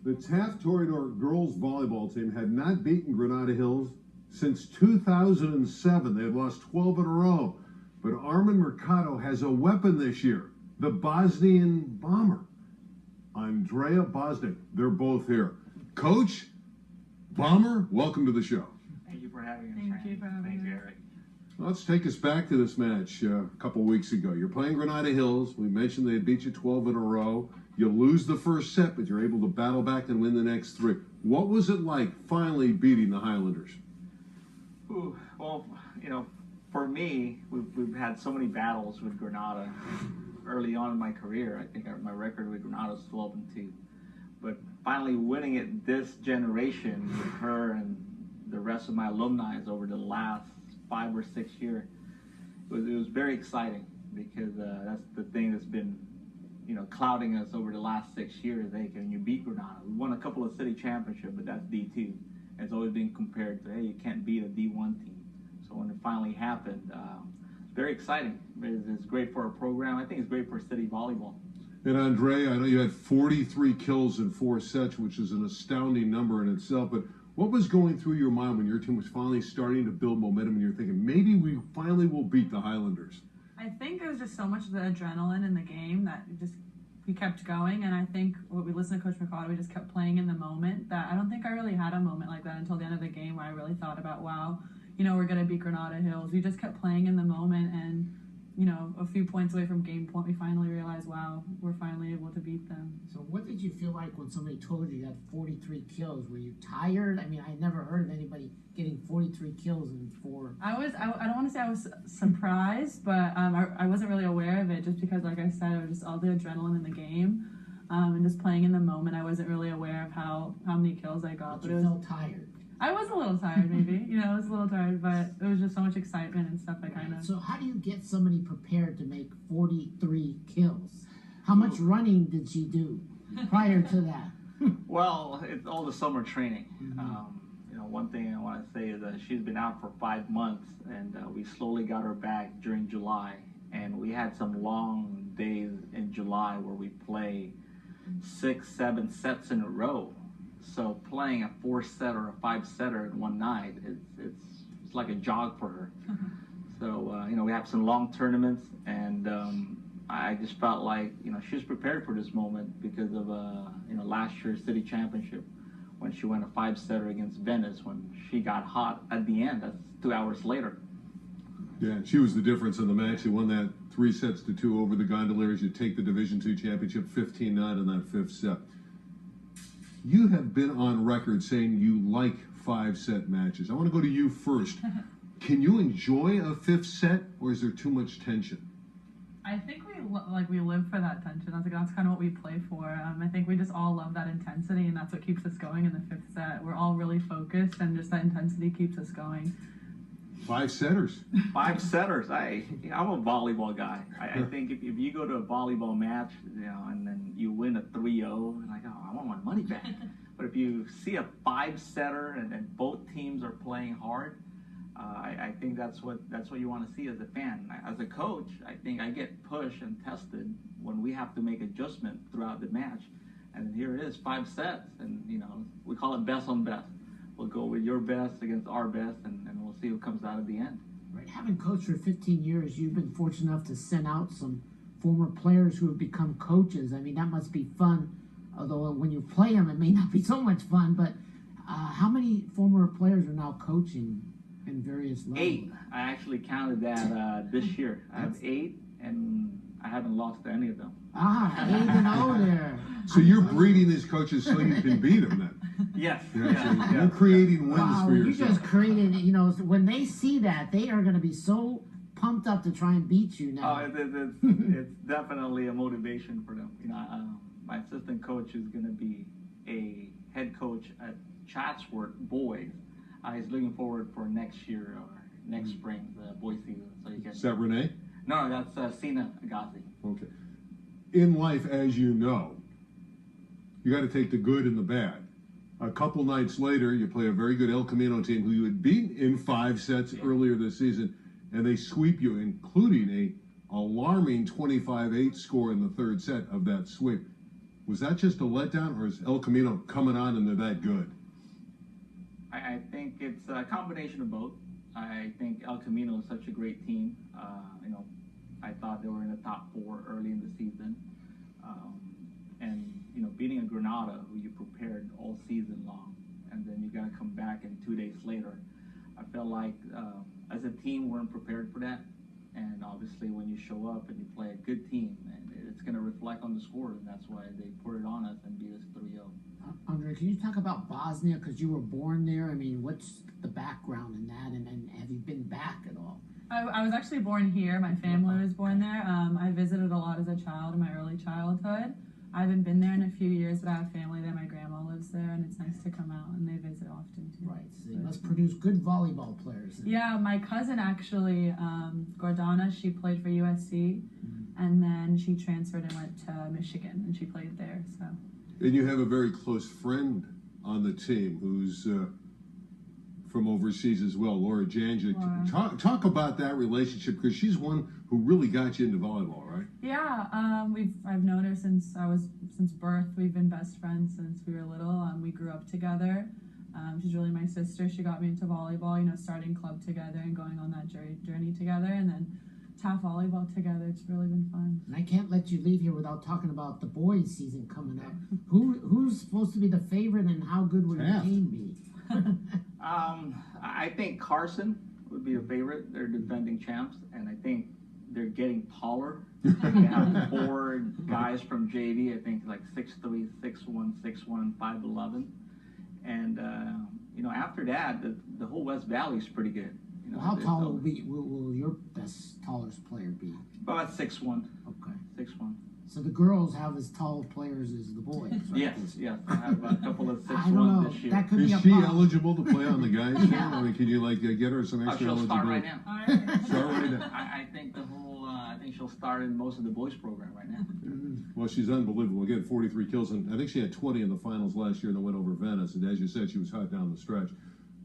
The Taft Toreador girls volleyball team had not beaten Granada Hills since 2007. They had lost 12 in a row. But Arman Mercado has a weapon this year, the Bosnian bomber, Andrea Bosnic. They're both here. Coach, Bomber, welcome to the show. Thank you for having us. Thank you for having us. Thank you, Eric. Let's take us back to this match a couple weeks ago. You're playing Granada Hills. We mentioned they had beat you 12 in a row. You lose the first set, but you're able to battle back and win the next three. What was it like finally beating the Highlanders? Ooh, well, you know, for me, we've had so many battles with Granada early on in my career. I think my record with Granada is 12-2. But finally winning it this generation with her and the rest of my alumni over the last 5 or 6 years, it was very exciting because that's the thing that's been, you know, clouding us over the last 6 years. Hey, can you beat Granada? We won a couple of city championships, but that's D2. It's always been compared to, hey, you can't beat a D1 team. So when it finally happened, it's very exciting. It's great for our program. I think it's great for city volleyball. And Andrea, I know you had 43 kills in 4 sets, which is an astounding number in itself, but what was going through your mind when your team was finally starting to build momentum and you're thinking, maybe we finally will beat the Highlanders? I think it was just so much of the adrenaline in the game that we kept going, and I think what we listened to Coach Mercado, we just kept playing in the moment. That I don't think I really had a moment like that until the end of the game where I really thought about, wow, you know, we're going to beat Granada Hills. We just kept playing in the moment, and, you know, a few points away from game point, we finally realized, wow, we're finally able to beat them. So what did you feel like when somebody told you you had 43 kills? Were you tired? I mean, I never heard of anybody getting 43 kills in 4. I don't want to say I was surprised, but I wasn't really aware of it just because, like I said, it was just all the adrenaline in the game and just playing in the moment. I wasn't really aware of how many kills I got. But you felt tired. I was a little tired, maybe. You know, I was a little tired, but it was just so much excitement and stuff. I kind of. So how do you get somebody prepared to make 43 kills? How much running did she do prior to that? Well, it's all the summer training. You know, one thing I want to say is that she's been out for 5 months, and we slowly got her back during July. And we had some long days in July where we play 6, 7 sets in a row. So playing a 4-setter or a 5-setter in one night, it's like a jog for her. So you know, we have some long tournaments, and I just felt like, you know, she was prepared for this moment because of you know, last year's city championship when she won a 5-setter against Venice when she got hot at the end. That's 2 hours later. Yeah, she was the difference in the match. You won that 3-2 over the Gondoliers. You take the Division II championship 15-9 in that 5th set. You have been on record saying you like 5-set matches. I want to go to you first. Can you enjoy a 5th set, or is there too much tension? I think we live for that tension. That's kind of what we play for. I think we just all love that intensity, and that's what keeps us going in the 5th set. We're all really focused, and just that intensity keeps us going. 5-setters. 5-setters. I'm a volleyball guy. I think if you go to a volleyball match, you know, and then you win a 3-0, like, oh, I want my money back. But if you see a 5-setter and then both teams are playing hard, I think that's what you want to see as a fan. As a coach, I think I get pushed and tested when we have to make adjustment throughout the match. And here it is, 5 sets, and you know, we call it best on best. We'll go with your best against our best, and we'll see who comes out at the end. Right. Having coached for 15 years, you've been fortunate enough to send out some former players who have become coaches. I mean, that must be fun, although when you play them, it may not be so much fun. But how many former players are now coaching in various levels? 8. I actually counted that this year. I have 8, and I haven't lost to any of them. 8-0 there. So you're breeding these coaches so you can beat them then? Yes. Yeah, you're creating wins for yourself. You just created, you know, when they see that, they are going to be so pumped up to try and beat you now. Oh, it's definitely a motivation for them. You know, my assistant coach is going to be a head coach at Chatsworth Boys. He's looking forward for next year or next spring, the boys season. So you can. Is that Renee? No, that's Sina Agassi. Okay. In life, as you know, you got to take the good and the bad. A couple nights later, you play a very good El Camino team who you had beaten in 5 sets earlier this season, and they sweep you, including a alarming 25-8 score in the 3rd set of that sweep. Was that just a letdown, or is El Camino coming on and they're that good? I think it's a combination of both. I think El Camino is such a great team. I thought they were in the top 4 early in the season. And beating a Granada who you prepared all season long, and then you got to come back and 2 days later. I felt like as a team we weren't prepared for that. And obviously when you show up and you play a good team, and it's going to reflect on the score, and that's why they put it on us and beat us 3-0. Andrea, can you talk about Bosnia, because you were born there? I mean, what's the background in that, and have you been back at all? I was actually born here. My family was born there. I visited a lot as a child in my early childhood. I haven't been there in a few years, but I have family there. My grandma lives there, and it's nice to come out, and they visit often too. Right, so they must produce good volleyball players. Yeah, my cousin actually, Gordana, she played for USC, and then she transferred and went to Michigan, and she played there. So. And you have a very close friend on the team who's from overseas as well, Laura Janjic. Laura. Talk about that relationship, because she's one who really got you into volleyball, right? Yeah, I've known her since birth. We've been best friends since we were little. We grew up together. She's really my sister. She got me into volleyball, starting club together and going on that journey together, and then Taft volleyball together. It's really been fun. And I can't let you leave here without talking about the boys' season coming up. Who's supposed to be the favorite, and how good would your team be? I think Carson would be a favorite. They're defending champs, and I think they're getting taller. They have 4 guys from JV, I think like 6'3", 6'1", 6'1", 5'11", and after that, the whole West Valley is pretty good. Well, how tall will your best tallest player be? About 6'1". Okay. 6'1". So the girls have as tall players as the boys, right? Yes. I have a couple of 6'1" I don't know. this year. That could be Is a she problem. eligible to play on the guys? I mean, can you get her some extra She'll start eligibility? right now. Start right now. I think I think she'll start in most of the boys program right now. Well, she's unbelievable. Again, 43 kills, and I think she had 20 in the finals last year, and then went over Venice. And as you said, she was hot down the stretch.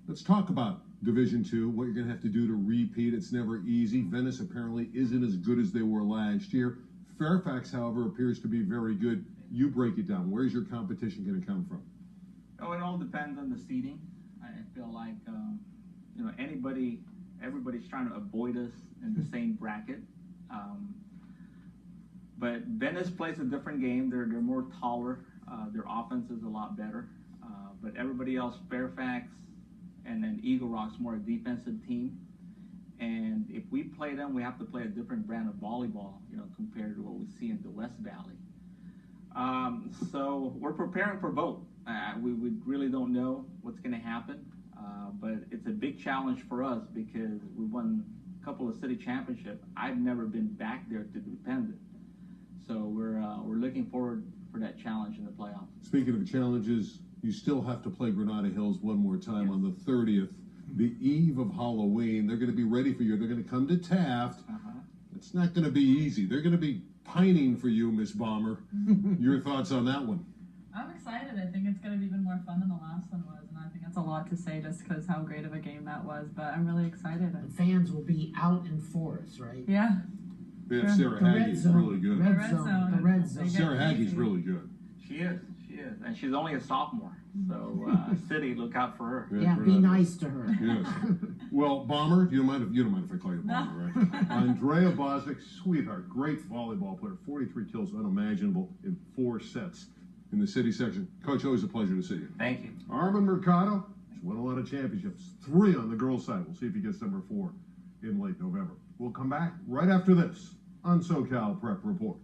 Let's talk about Division II, what you're going to have to do to repeat. It's never easy. Venice apparently isn't as good as they were last year. Fairfax, however, appears to be very good. You break it down. Where's your competition going to come from? Oh, it all depends on the seeding. I feel like everybody's trying to avoid us in the same bracket. But Venice plays a different game. They're more taller. Their offense is a lot better. But everybody else, Fairfax and then Eagle Rock's more a defensive team. And if we play them, we have to play a different brand of volleyball, compared to what we see in the West Valley. So we're preparing for both. We really don't know what's going to happen, but it's a big challenge for us because we won a couple of city championships. I've never been back there to defend it. So we're looking forward for that challenge in the playoffs. Speaking of challenges, you still have to play Granada Hills one more time on the 30th, the eve of Halloween. They're going to be ready for you. They're going to come to Taft. It's not going to be easy. They're going to be pining for you, Miss Bomber. Your thoughts on that one? I'm excited. I think it's going to be even more fun than the last one was, and I think that's a lot to say just because how great of a game that was, but I'm really excited. The fans will be out in force, right? Yeah. Yeah, Sarah Haggie's really good. The red zone. Sarah Haggie's really good. She is, and she's only a sophomore. So City, look out for her. Yeah, be nice to her. Yes. Well, Bomber, you don't mind if I call you Bomber, right? Andrea Bosnic, sweetheart, great volleyball player, 43 kills, unimaginable in 4 sets in the City section. Coach, always a pleasure to see you. Thank you. Arman Mercado, he's won a lot of championships, 3 on the girls' side. We'll see if he gets number 4 in late November. We'll come back right after this on SoCal Prep Report.